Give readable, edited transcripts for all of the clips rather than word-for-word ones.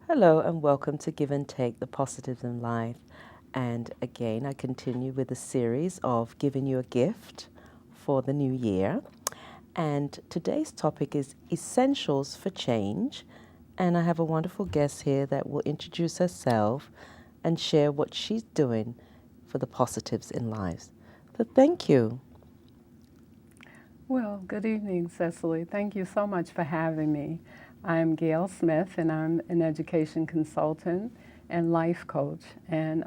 Hello and welcome to Give and Take, the Positives in Life. And again, I continue with a series of giving you a gift for the new year. And today's topic is essentials for change. And I have a wonderful guest here that will introduce herself and share what she's doing for the positives in life. So thank you. Well, good evening, Cecily. Thank you so much for having me. I'm Gayle Smith, and I'm an education consultant and life coach. And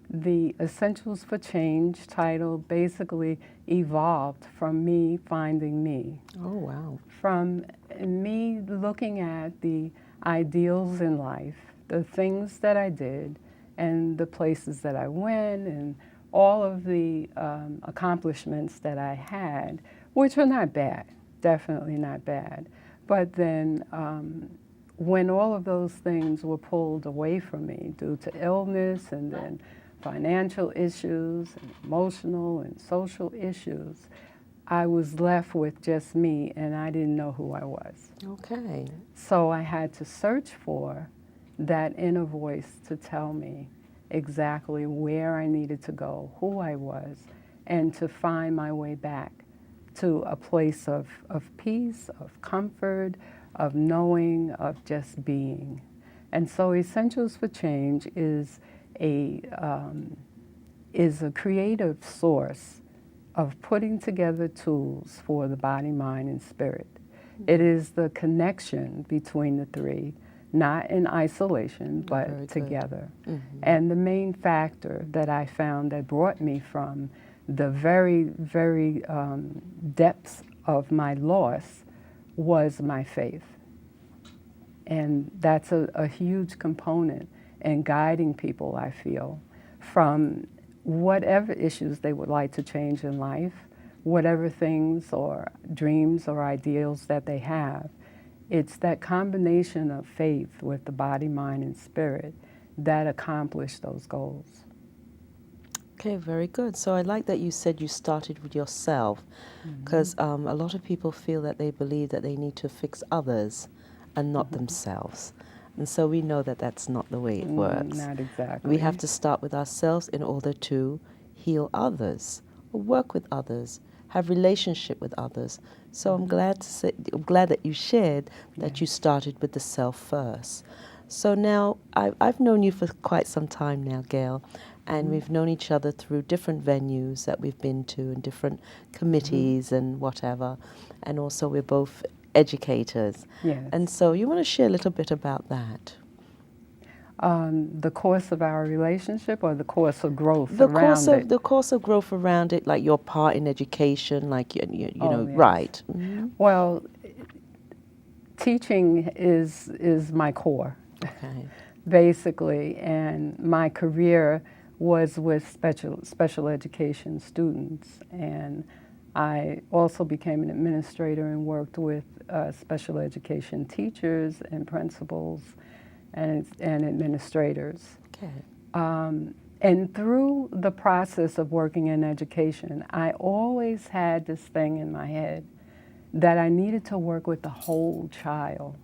the Essentials for Change title basically evolved from me finding me, Oh, wow. from me looking at the ideals in life, the things that I did, and the places that I went, and all of the accomplishments that I had, which were not bad, definitely not bad. But then when all of those things were pulled away from me due to illness and then financial issues, and emotional and social issues, I was left with just me, and I didn't know who I was. Okay. So I had to search for that inner voice to tell me exactly where I needed to go, who I was, and to find my way back to a place of peace, of comfort, of knowing, of just being. And so Essentials for Change a, is a creative source of putting together tools for the body, mind, and spirit. It is the connection between the three, not in isolation, Very but good. together. Mm-hmm. And the main factor that I found that brought me from the very depths of my loss was my faith. And that's a huge component in guiding people, I feel, from whatever issues they would like to change in life, whatever things or dreams or ideals that they have. It's that combination of faith with the body, mind, and spirit that accomplish those goals. Okay, very good. So I like that you said you started with yourself, because a lot of people feel that they believe that they need to fix others and not themselves. And so we know that that's not the way it works. Not exactly. We have to start with ourselves in order to heal others, or work with others, have relationship with others. So I'm glad that you shared that you started with the self first. So now I've known you for quite some time now, Gayle, and we've known each other through different venues that we've been to and different committees and whatever. And also we're both educators. Yes. And so you want to share a little bit about that? The course of our relationship or the course of growth The course of growth around it, like your part in education, like you know, yes. right? Well, teaching is my core, Okay. basically, and my career was with special education students, and I also became an administrator and worked with special education teachers and principals and administrators. Okay. And through the process of working in education, I always had this thing in my head that I needed to work with the whole child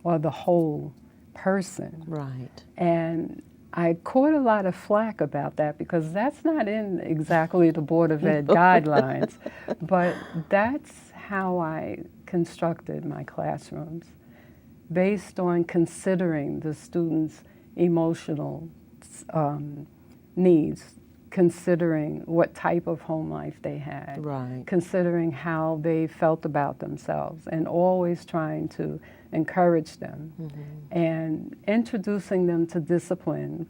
or the whole person. Right. And I caught a lot of flack about that because that's not in exactly the Board of Ed guidelines, but that's how I constructed my classrooms, based on considering the students' emotional needs, considering what type of home life they had, Right. considering how they felt about themselves, and always trying to encourage them and introducing them to discipline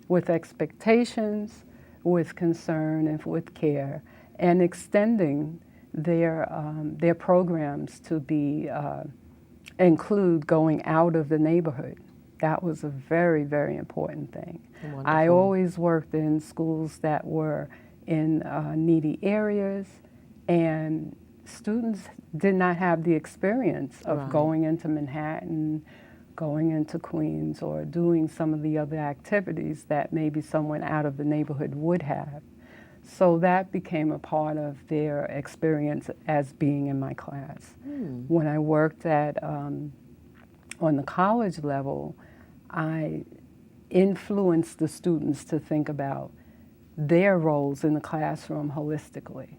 with expectations, with concern, and with care, and extending their programs to be include going out of the neighborhood. That was a very, very important thing. Wonderful. I always worked in schools that were in needy areas, and students did not have the experience of Right. going into Manhattan, going into Queens, or doing some of the other activities that maybe someone out of the neighborhood would have. So that became a part of their experience as being in my class. When I worked at on the college level, I influence the students to think about their roles in the classroom holistically.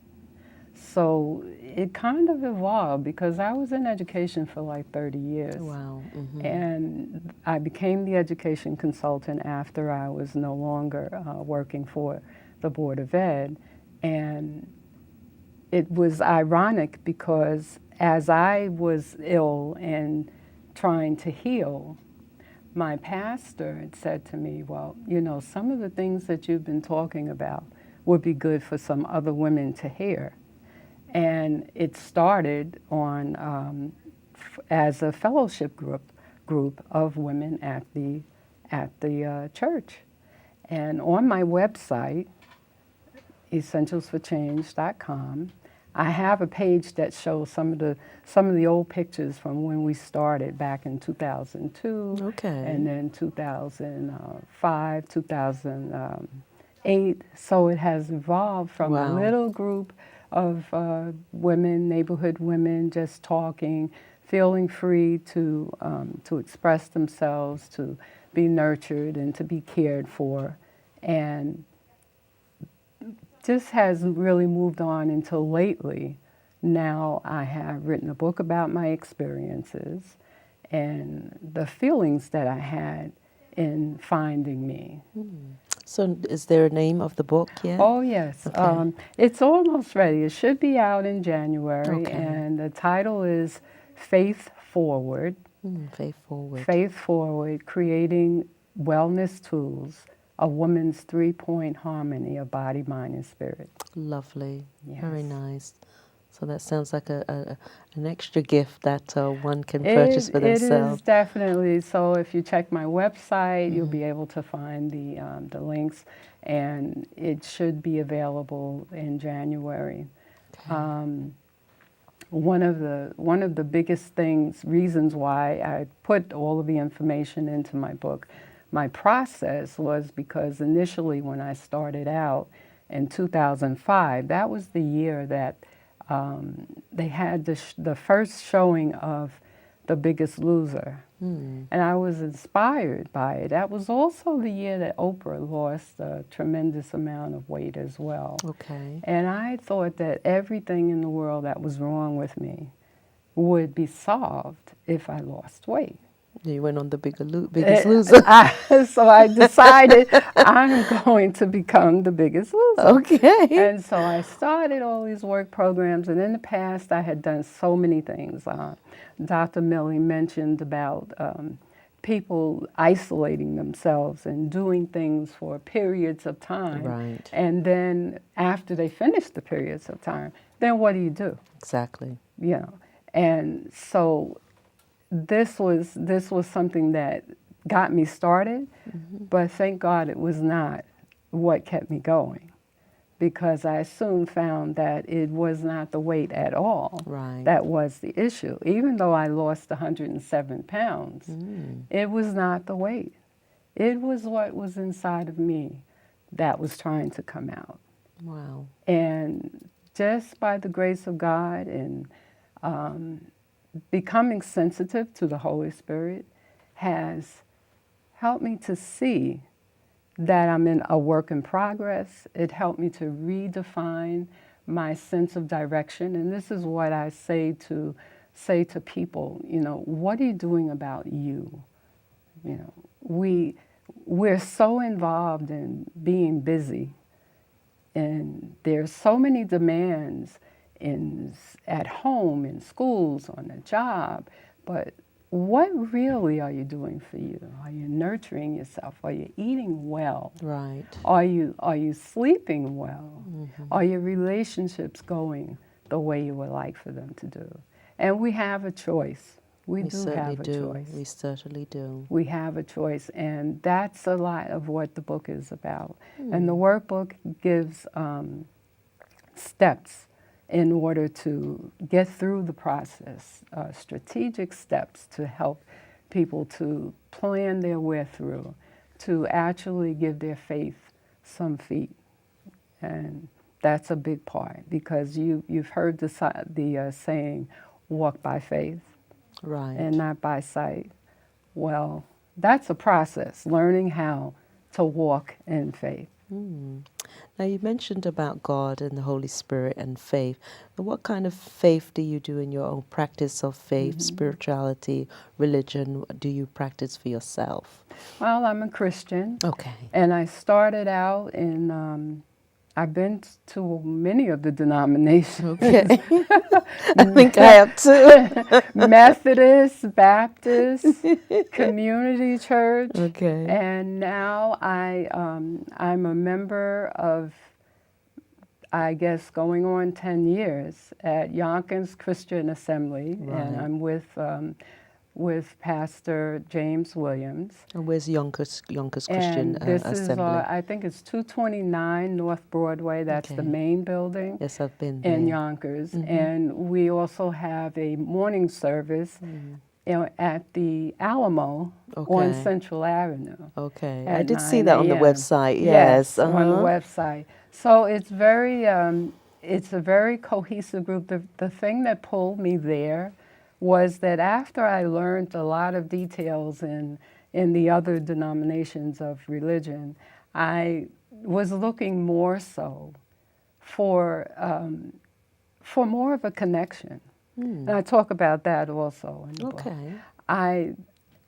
So it kind of evolved because I was in education for like 30 years. Wow. And I became the education consultant after I was no longer working for the Board of Ed. And it was ironic because as I was ill and trying to heal, my pastor had said to me, well, you know, some of the things that you've been talking about would be good for some other women to hear. And it started on as a fellowship group of women at the church. And on my website, essentialsforchange.com, I have a page that shows some of the old pictures from when we started back in 2002, Okay. and then 2005, 2008. So it has evolved from a Wow. little group of women, neighborhood women, just talking, feeling free to express themselves, to be nurtured, and to be cared for, and just has really moved on until lately. Now I have written a book about my experiences and the feelings that I had in finding me. So is there a name of the book yet? Oh, yes. Okay. It's almost ready. It should be out in January. Okay. And the title is Faith Forward. Faith Forward. Faith Forward, Creating Wellness Tools, a Woman's Three-Point Harmony of Body, Mind, and Spirit. Lovely. Yes. Very nice. So that sounds like an extra gift that one can purchase for themselves. It is definitely. So if you check my website, you'll be able to find the links, and it should be available in January. Okay. One of the biggest reasons why I put all of the information into my book, my process, was because initially when I started out in 2005, that was the year that they had the first showing of The Biggest Loser. And I was inspired by it. That was also the year that Oprah lost a tremendous amount of weight as well. Okay. And I thought that everything in the world that was wrong with me would be solved if I lost weight. You went on The Biggest Loser. So I decided I'm going to become the biggest loser. Okay. And so I started all these work programs, and in the past I had done so many things. Dr. Millie mentioned about people isolating themselves and doing things for periods of time. Right. And then after they finish the periods of time, then what do you do? Exactly. You know, and so this was something that got me started, but thank God it was not what kept me going, because I soon found that it was not the weight at all. Right. That was the issue. Even though I lost 107 pounds, it was not the weight. It was what was inside of me that was trying to come out. Wow. And just by the grace of God and becoming sensitive to the Holy Spirit has helped me to see that I'm in a work in progress. It helped me to redefine my sense of direction. And this is what I say to people, you know, what are you doing about you? You know, we're so involved in being busy, and there's so many demands at home, in schools, on the job, but what really are you doing for you? Are you nurturing yourself? Are you eating well? Right. Are you sleeping well? Are your relationships going the way you would like for them to do? And we have a choice. We do certainly have a do. choice. We certainly do. We have a choice, and that's a lot of what the book is about. And the workbook gives steps in order to get through the process, strategic steps to help people to plan their way through, to actually give their faith some feet. And that's a big part, because you've heard the saying, walk by faith Right. and not by sight. Well, that's a process, learning how to walk in faith. Now, you mentioned about God and the Holy Spirit and faith. And what kind of faith do you do in your own practice of faith, spirituality, religion? Do you practice for yourself? Well, I'm a Christian, Okay. and I started out in, I've been to many of the denominations. Okay. I think I have too. Methodist, Baptist, Community Church, Okay. and now I'm a member of, I guess, going on 10 years at Yonkers Christian Assembly, Right. and I'm with Pastor James Williams. And where's Yonkers Christian And this Assembly? is, I think it's 229 North Broadway. That's the Okay. main building Yes, I've been there. in Yonkers. And we also have a morning service at the Alamo on Okay. Central Avenue. Okay. At I did see 9 that on the a.m. website. Yes. on the uh-huh. website. So it's it's a very cohesive group. The thing that pulled me there was that after I learned a lot of details in the other denominations of religion, I was looking more so for more of a connection. And I talk about that also in the book. Okay.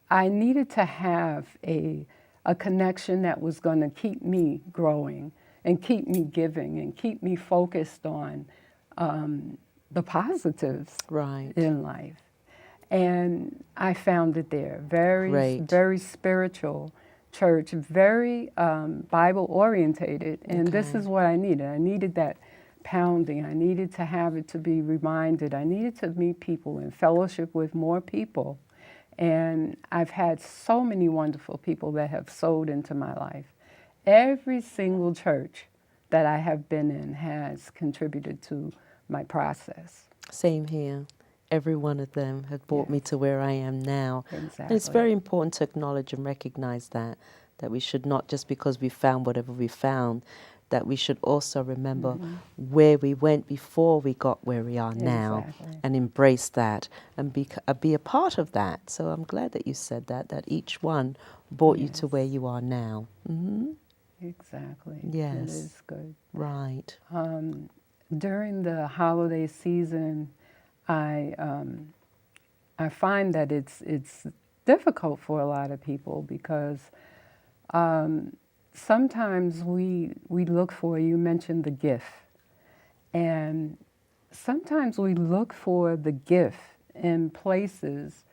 I needed to have a connection that was going to keep me growing and keep me giving and keep me focused on the positives Right. in life. And I found it there. Great. Very spiritual church, very Bible orientated. And this Okay. is what I needed. I needed that pounding. I needed to have it to be reminded. I needed to meet people and fellowship with more people. And I've had so many wonderful people that have sowed into my life. Every single church that I have been in has contributed to my process. Same here. Every one of them have brought me to where I am now. Exactly. And it's very important to acknowledge and recognize that we should not, just because we found whatever we found, that we should also remember where we went before we got where we are now. Exactly. And embrace that and be a part of that. So I'm glad that you said that each one brought you to where you are now. Exactly. Yes. It is good. Right. During the holiday season, I find that it's difficult for a lot of people because sometimes we look for, you mentioned the gift, and sometimes we look for the gift in places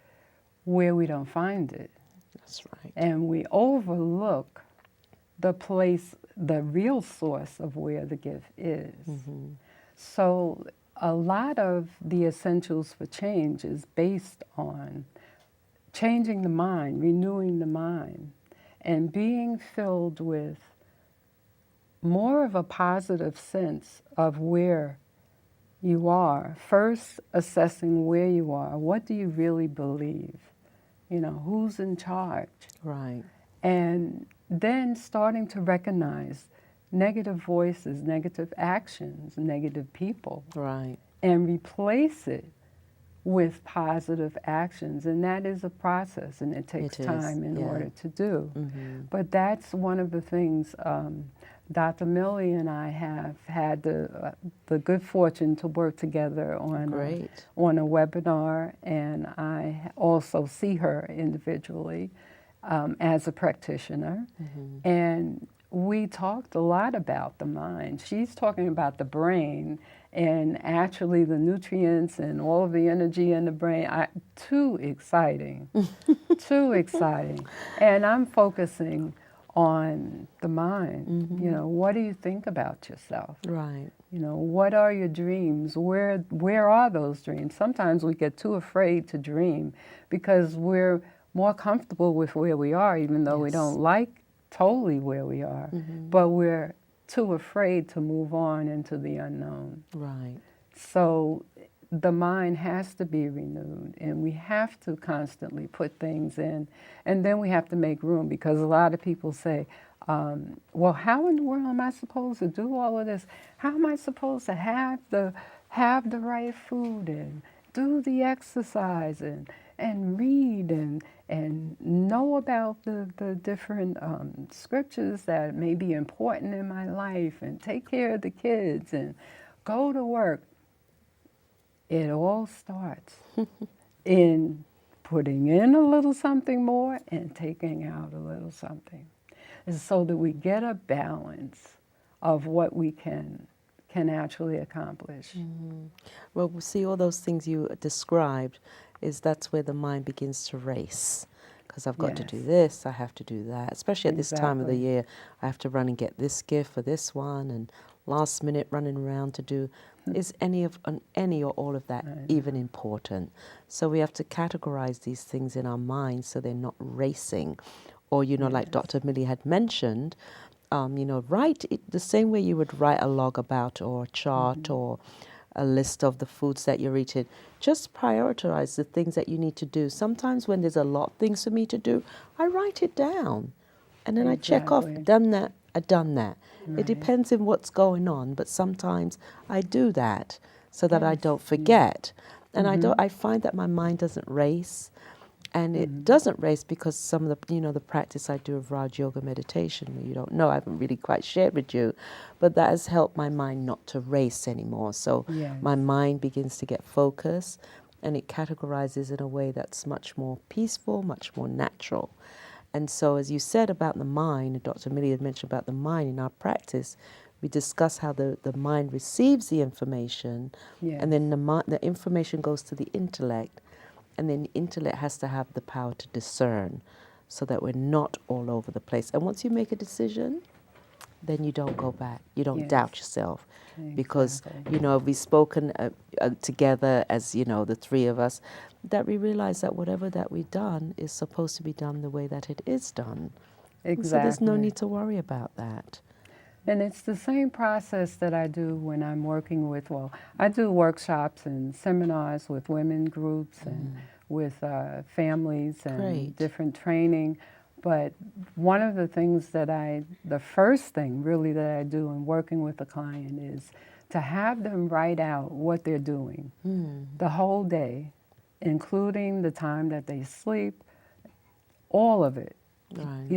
where we don't find it. That's right. And we overlook the place, the real source of where the gift is. So a lot of the essentials for change is based on changing the mind, renewing the mind, and being filled with more of a positive sense of where you are. First, assessing where you are. What do you really believe? You know, who's in charge? Right. And then starting to recognize negative voices, negative actions, negative people, Right. and replace it with positive actions. And that is a process, and it takes It is, time in yeah. order to do. But that's one of the things Dr. Millie and I have had the good fortune to work together on Great. on a webinar, and I also see her individually as a practitioner. And we talked a lot about the mind. She's talking about the brain and actually the nutrients and all of the energy in the brain. Too exciting, too exciting. And I'm focusing on the mind. You know, what do you think about yourself? Right. You know, what are your dreams? Where are those dreams? Sometimes we get too afraid to dream because we're more comfortable with where we are, even though we don't like totally where we are. But we're too afraid to move on into the unknown. Right. So the mind has to be renewed, and we have to constantly put things in, and then we have to make room, because a lot of people say, well, how in the world am I supposed to do all of this? How am I supposed to have the right food and do the exercise and read and know about the different scriptures that may be important in my life and take care of the kids and go to work. It all starts in putting in a little something more and taking out a little something. And so that we get a balance of what we can actually accomplish. Well, we see all those things you described, that's where the mind begins to race. Because I've got to do Yes. this, I have to do that. Especially at this time of the Exactly. year, I have to run and get this gift for this one, and last minute running around to do. Is any or all of that even important? So we have to categorize these things in our minds so they're not racing. Or, like Yes. Dr. Millie had mentioned, write it the same way you would write a log about or a chart or a list of the foods that you're eating. Just prioritize the things that you need to do. Sometimes when there's a lot of things for me to do, I write it down. And then I check off, Exactly. done that, I've done that. It Right. depends on what's going on, but sometimes I do that so that I Yes. don't forget. And I find that my mind doesn't race. And it doesn't race because some of the, the practice I do of Raj Yoga meditation, you don't know, I haven't really quite shared with you, but that has helped my mind not to race anymore. So Yes. my mind begins to get focused and it categorizes in a way that's much more peaceful, much more natural. And so as you said about the mind, and Dr. Millie had mentioned about the mind in our practice, we discuss how the mind receives the information Yes. and then the information goes to the intellect. And then the intellect has to have the power to discern so that we're not all over the place. And once you make a decision, then you don't go back. You don't Yes. doubt yourself. Because, Exactly. we've spoken together as, the three of us, that we realize that whatever that we've done is supposed to be done the way that it is done. And so there's no Exactly. need to worry about that. And it's the same process that I do when I'm working with, I do workshops and seminars with women groups and with families and Great. different training. But one of the things the first thing really that I do in working with a client is to have them write out what they're doing the whole day, including the time that they sleep, all of it. Right.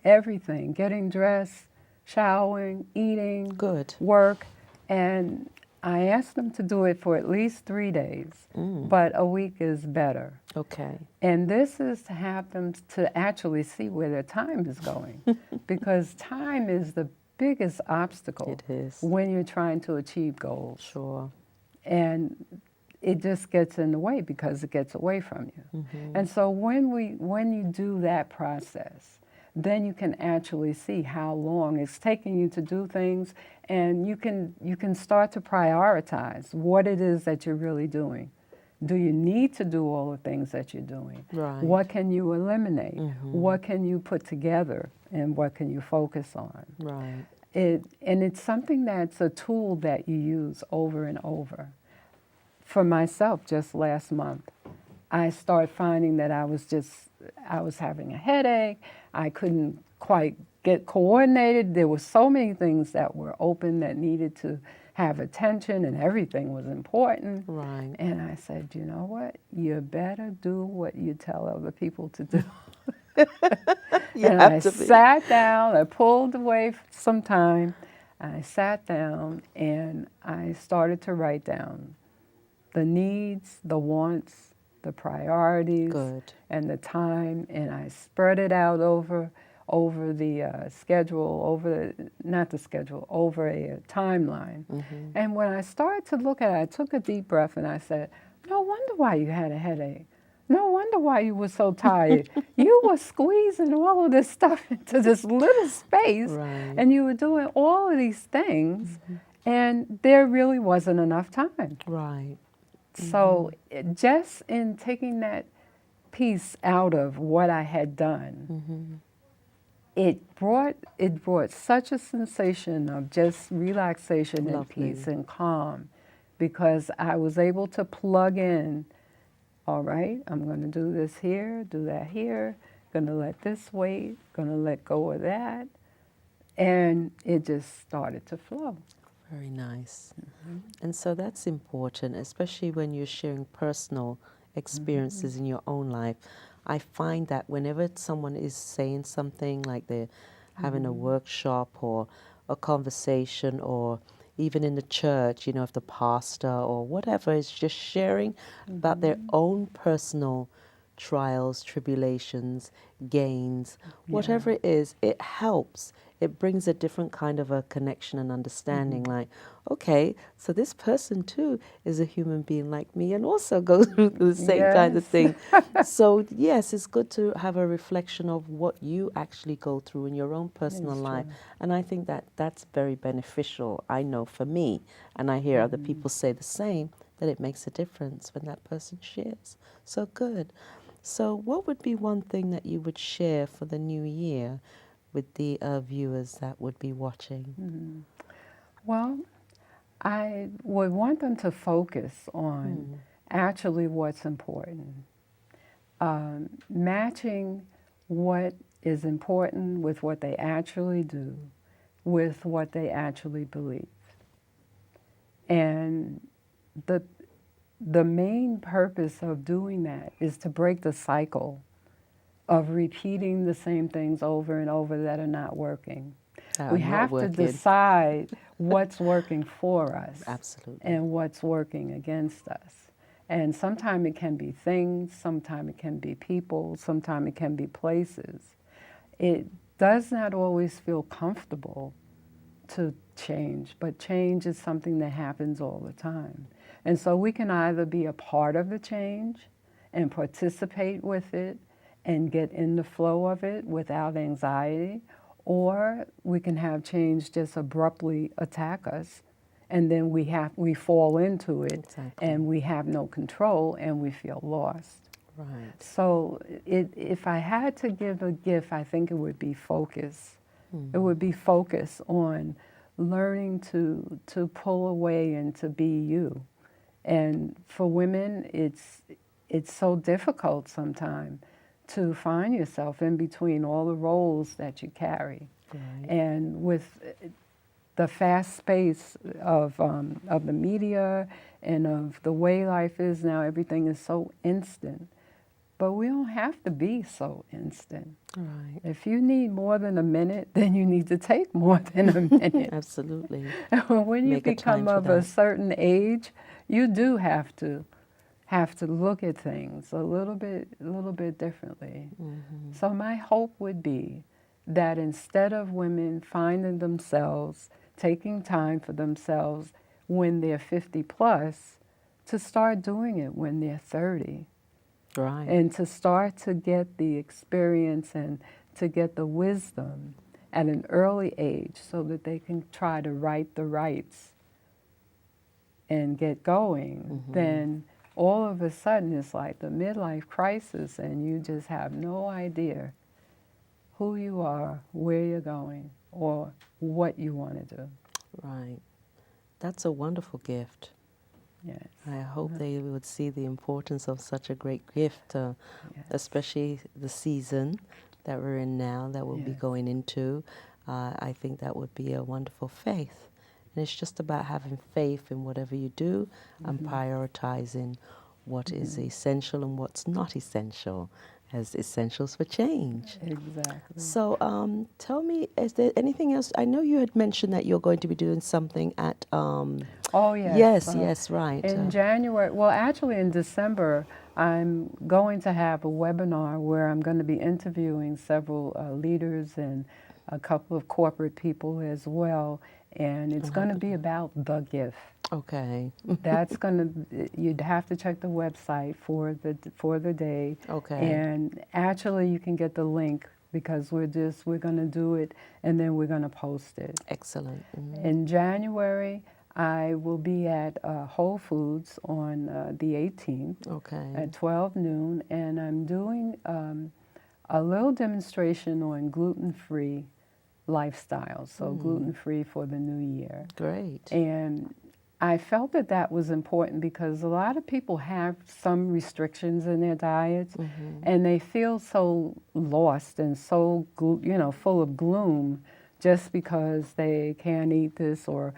Everything, getting dressed, showering, eating, Good. work. And I asked them to do it for at least 3 days, but a week is better. Okay. And this is to have them to actually see where their time is going, because time is the biggest obstacle It is. when you're trying to achieve goals. Sure. And it just gets in the way because it gets away from you. And so when you do that process, then you can actually see how long it's taking you to do things, and you can start to prioritize what it is that you're really doing. Do you need to do all the things that you're doing? Right. What can you eliminate? What can you put together, and what can you focus on? Right. And it's something that's a tool that you use over and over. For myself, just last month, I started finding that I was having a headache. I couldn't quite get coordinated. There were so many things that were open that needed to have attention, and everything was important. Right. And I said, you know what? You better do what you tell other people to do. You and have I to be. sat down, I pulled away some time, I sat down, and I started to write down the needs, the wants, the priorities, Good. and the time, and I spread it out over the schedule, over a timeline. And when I started to look at it, I took a deep breath and I said, no wonder why you had a headache. No wonder why you were so tired. You were squeezing all of this stuff into this little space, Right. and you were doing all of these things, and there really wasn't enough time. Right. So just in taking that piece out of what I had done, it brought such a sensation of just relaxation and Lovely. peace and calm, because I was able to plug in, all right, I'm going to do this here, do that here, going to let this wait, going to let go of that, and it just started to flow. Very nice. And so that's important, especially when you're sharing personal experiences in your own life. I find that whenever someone is saying something, like they're having a workshop or a conversation, or even in the church, you know, if the pastor or whatever is just sharing about their own personal trials, tribulations, gains, whatever it is, it helps. It brings a different kind of a connection and understanding. Like, okay, so this person too is a human being like me and also goes through the same kind of Yes. thing. So, yes, it's good to have a reflection of what you actually go through in your own personal It's life. true. And I think that that's very beneficial, I know, for me. And I hear other people say the same, that it makes a difference when that person shares. So good. So what would be one thing that you would share for the new year with the viewers that would be watching? Well, I would want them to focus on actually what's important. Matching what is important with what they actually do, with what they actually believe. And the main purpose of doing that is to break the cycle of repeating the same things over and over that are not working. That are We not have to working. decide what's working for us Absolutely. and what's working against us. And sometimes it can be things, sometimes it can be people, sometimes it can be places. It does not always feel comfortable to change, but change is something that happens all the time. And so we can either be a part of the change and participate with it and get in the flow of it without anxiety, or we can have change just abruptly attack us, and then we fall into it. Exactly. And we have no control and we feel lost. Right. So if I had to give a gift, I think it would be focus. It would be focus on learning to pull away and to be you. And for women, it's so difficult sometimes to find yourself in between all the roles that you carry. Right. And with the fast pace of the media and of the way life is now, everything is so instant. But we don't have to be so instant. Right. If you need more than a minute, then you need to take more than a minute. Absolutely. When you Make a time become for of a that. certain age, you do have to look at things a little bit differently. So my hope would be that instead of women finding themselves taking time for themselves when they're 50 plus, to start doing it when they're 30. Right. And to start to get the experience and to get the wisdom at an early age so that they can try to right the rights and get going, then all of a sudden it's like the midlife crisis and you just have no idea who you are, where you're going, or what you want to do. Right. That's a wonderful gift. Yes. I hope they would see the importance of such a great gift, Yes. especially the season that we're in now, that we'll be Yes. going into. I think that would be a wonderful faith. And it's just about having faith in whatever you do and prioritizing what is essential and what's not essential as essentials for change. Exactly. So tell me, is there anything else? I know you had mentioned that you're going to be doing something at... Oh, yes. Yes, right. In January, well, actually in December, I'm going to have a webinar where I'm going to be interviewing several leaders and a couple of corporate people as well. And it's going to be about the gift. Okay. That's going to, you'd have to check the website for the day. Okay. And actually you can get the link because we're going to do it and then we're going to post it. Excellent. In January, I will be at Whole Foods on the 18th at 12 noon, and I'm doing a little demonstration on gluten-free lifestyle, so gluten-free for the new year. Great. And I felt that that was important because a lot of people have some restrictions in their diets, and they feel so lost and so full of gloom just because they can't eat this or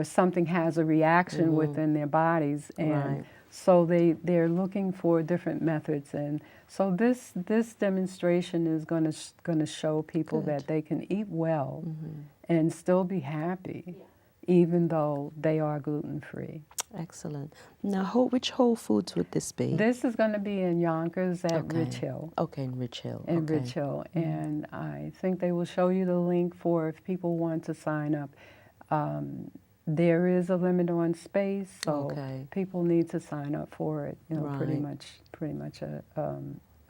something has a reaction within their bodies. And So they're looking for different methods, and so this demonstration is going to show people Good. that they can eat well Mm-hmm. and still be happy, even though they are gluten free. Excellent. Now, which Whole Foods would this be? This is going to be in Yonkers at Okay. Rich Hill. Okay, in Rich Hill. In Okay. Rich Hill, and I think they will show you the link for if people want to sign up. There is a limit on space, so Okay. people need to sign up for it. You know, pretty Right. much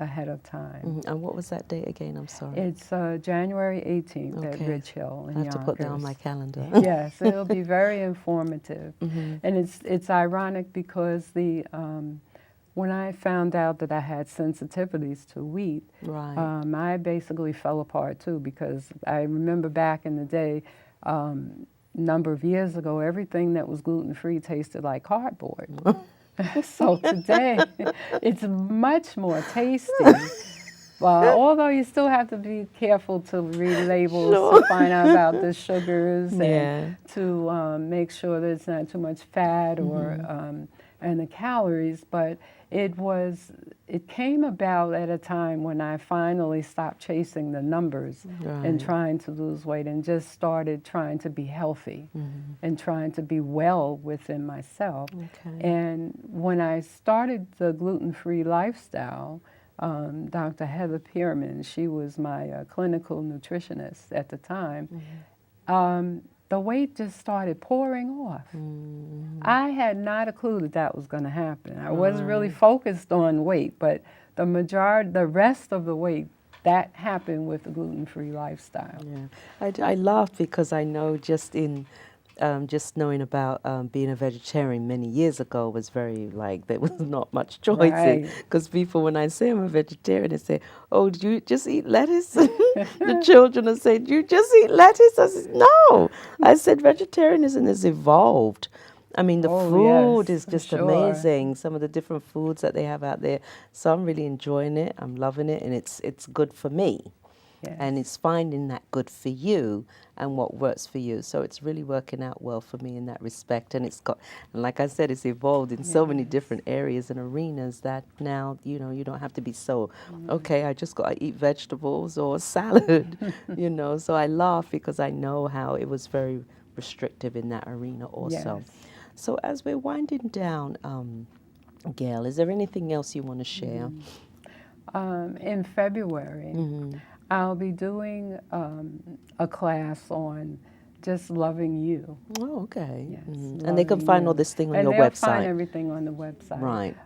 ahead of time. Mhm. And what was that date again? I'm sorry. It's January 18th at Okay. Rich Hill in I have to put that on my Yonkers. calendar. Yes, it'll be very informative, Mhm. and it's ironic because when I found out that I had sensitivities to wheat, Right. I basically fell apart too, because I remember back in the day, number of years ago, everything that was gluten-free tasted like cardboard. So today, it's much more tasty. Although you still have to be careful to read labels Sure. to find out about the sugars Yeah. and to make sure that it's not too much fat or and the calories. But it came about at a time when I finally stopped chasing the numbers and Right. trying to lose weight and just started trying to be healthy and trying to be well within myself. Okay. And when I started the gluten-free lifestyle, Dr. Heather Pierman, she was my clinical nutritionist at the time, the weight just started pouring off. I had not a clue that that was going to happen. I wasn't really focused on weight, but the rest of the weight, that happened with the gluten-free lifestyle. Yeah. I laugh because I know just knowing about being a vegetarian many years ago was very there was not much choice. Right. Because people, when I say I'm a vegetarian, they say, "Oh, do you just eat lettuce?" The children will say, "Do you just eat lettuce?" I said, "No." I said, vegetarianism has evolved. I mean, the Oh, food yes, is just sure. amazing. Some of the different foods that they have out there. So I'm really enjoying it. I'm loving it, and it's good for me. Yes. And it's finding that good for you and what works for you. So it's really working out well for me in that respect. And and like I said, it's evolved in so many different areas and arenas that now, you don't have to be so, okay, I just got to eat vegetables or salad, So I laugh because I know how it was very restrictive in that arena also. Yes. So as we're winding down, Gayle, is there anything else you want to share? In February, I'll be doing a class on just loving you. Oh, okay. Yes, And they can loving find all you. this thing on And your they'll website. find everything on the website. Right.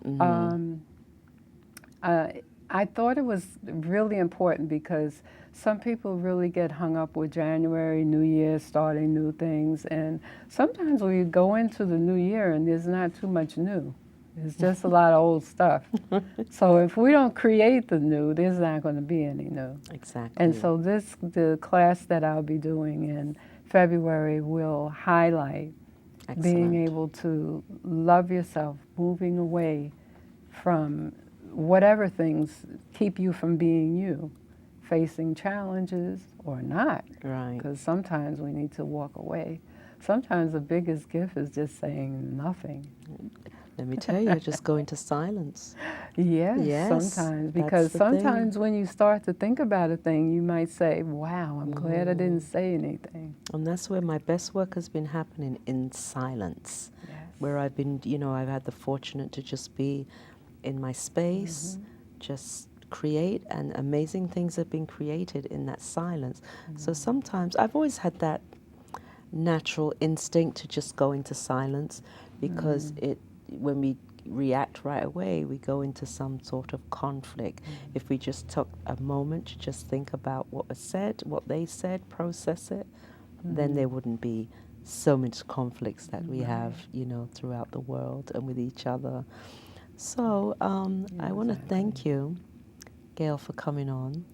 I thought it was really important because some people really get hung up with January, New Year, starting new things. And sometimes we go into the new year and there's not too much new. It's just a lot of old stuff. So if we don't create the new, there's not going to be any new. Exactly. And so the class that I'll be doing in February will highlight being able to love yourself, moving away from whatever things keep you from being you, facing challenges or not. Right. Because sometimes we need to walk away. Sometimes the biggest gift is just saying nothing. Let me tell you, just go into silence. Yes, sometimes. Because sometimes when you start to think about a thing, you might say, wow, I'm glad I didn't say anything. And that's where my best work has been happening, in silence. Yes. Where I've been, I've had the fortunate to just be in my space, just create, and amazing things have been created in that silence. So sometimes I've always had that natural instinct to just go into silence, because when we react right away, we go into some sort of conflict. If we just took a moment to just think about what was said, what they said, process it, then there wouldn't be so much conflicts that we have, throughout the world and with each other. So I want to thank you, Gayle, for coming on.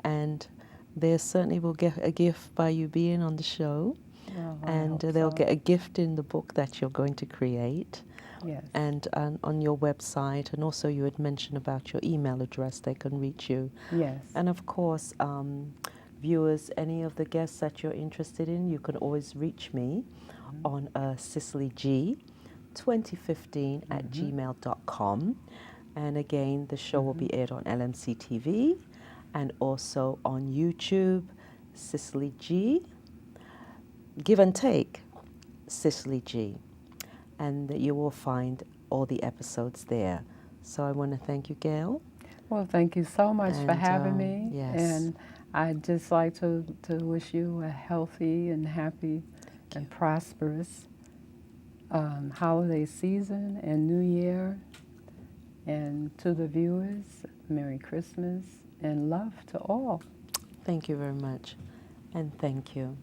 And they certainly will get a gift by you being on the show. And they'll get a gift in the book that you're going to create. Yes. And on your website. And also you had mentioned about your email address, they can reach you. Yes. And of course, viewers, any of the guests that you're interested in, you can always reach me on Cicely G 2015 at gmail.com. And again, the show will be aired on LMC TV and also on YouTube, Cicely G. Give and Take, Cicely G. And you will find all the episodes there. So I want to thank you, Gayle. Well, thank you so much for having me. Yes. And I'd just like to wish you a healthy and happy and prosperous holiday season and New Year. And to the viewers, Merry Christmas and love to all. Thank you very much. And thank you.